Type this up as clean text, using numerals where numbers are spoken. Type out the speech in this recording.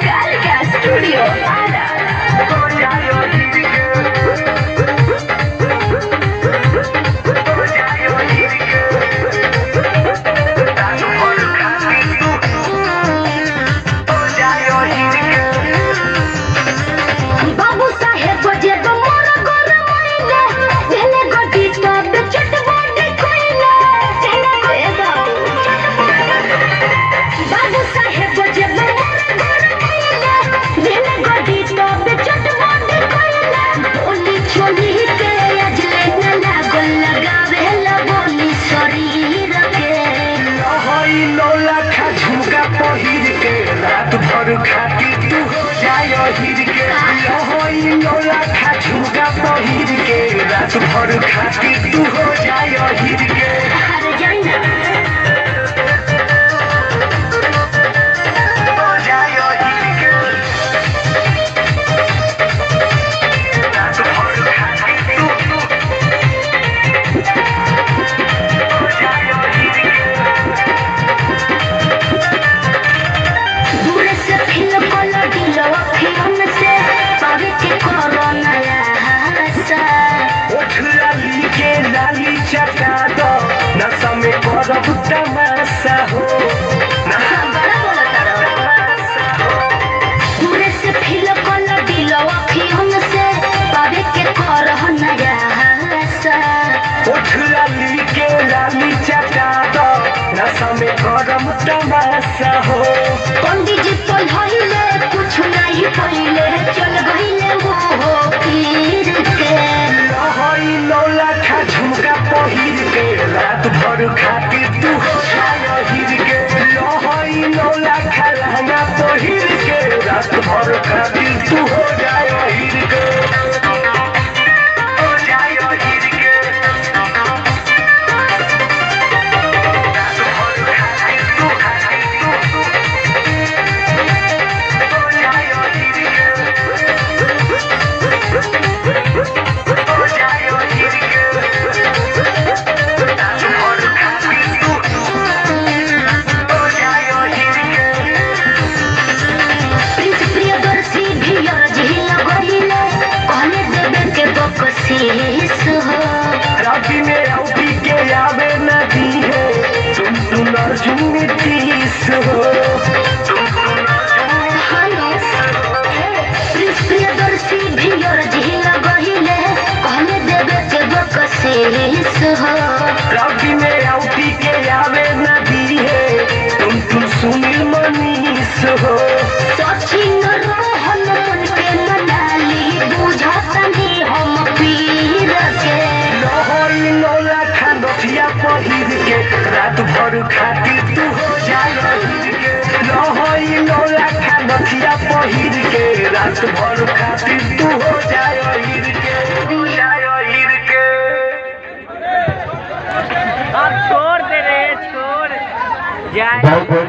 Calica Studio Ada. बाबू साहेब जे मोर गोर मइले भेले गोटी तब चटबडी कोइले चले बाबू साहेब जे मोर गोर मइले भेले गोटी तब चटबडी कोइले ओली छोली के अजले न लागल लगावे लगोली शरीर के लहई लौला खा झुमका पहिर के रात भर खाती तू हो जाय हिर के लहई लौला खा झुमका पहिर के रात भर खाती तू हो जाय हिर के हर जाइना हो जाय हिर के रात भर खाती तू हो जाय हिर के दूर से फिल कोला दिलवा फिरन से पावे के कोरोना आशा ओठ लाली के लाली चटा दो नशा में करब तमाशा हो बड़ा बोला तारा दूर से फिल कोला दिलवा फिरन से पावे के कोरोना आशा ओठ लाली के लाली चटा दो नशा में करब तमाशा हो पंडित जी तो लहिले कुछ नहीं पहिले चल गइले वो पीर के लहई लौला खा झुमका पहिर के रात भर खातिर तू हो जाय हिर के लहई लौला खा लहंगा पहिर के रात भर खातिर तू हो जाय हिर के हो जाय हिर के रात भर खातिर तू हो जाय हिर के हो जाय हिर के रात भर खातिर तू हो जाय हिर के प्रिंस प्रियदर्शी भी झील गइले कहले देवे के बकसीस हो राती में औटी के आवे नदी है तुम अर्जुन नीतीश हो प्रिंस प्रियदर्शी भी झील गइले कहले देवे के बकसीस हो राती में औटी के आवे नदी है तुम सुनील मनीष हो सचिन रोहन मन के मनाली बुझतनी हम पीर के लहई लौला खा नथिया पहिर के रात भर खातिर तू हो जाय हिर के लहई लौला खा नथिया पहिर के रात भर खातिर तू हो जाय हिर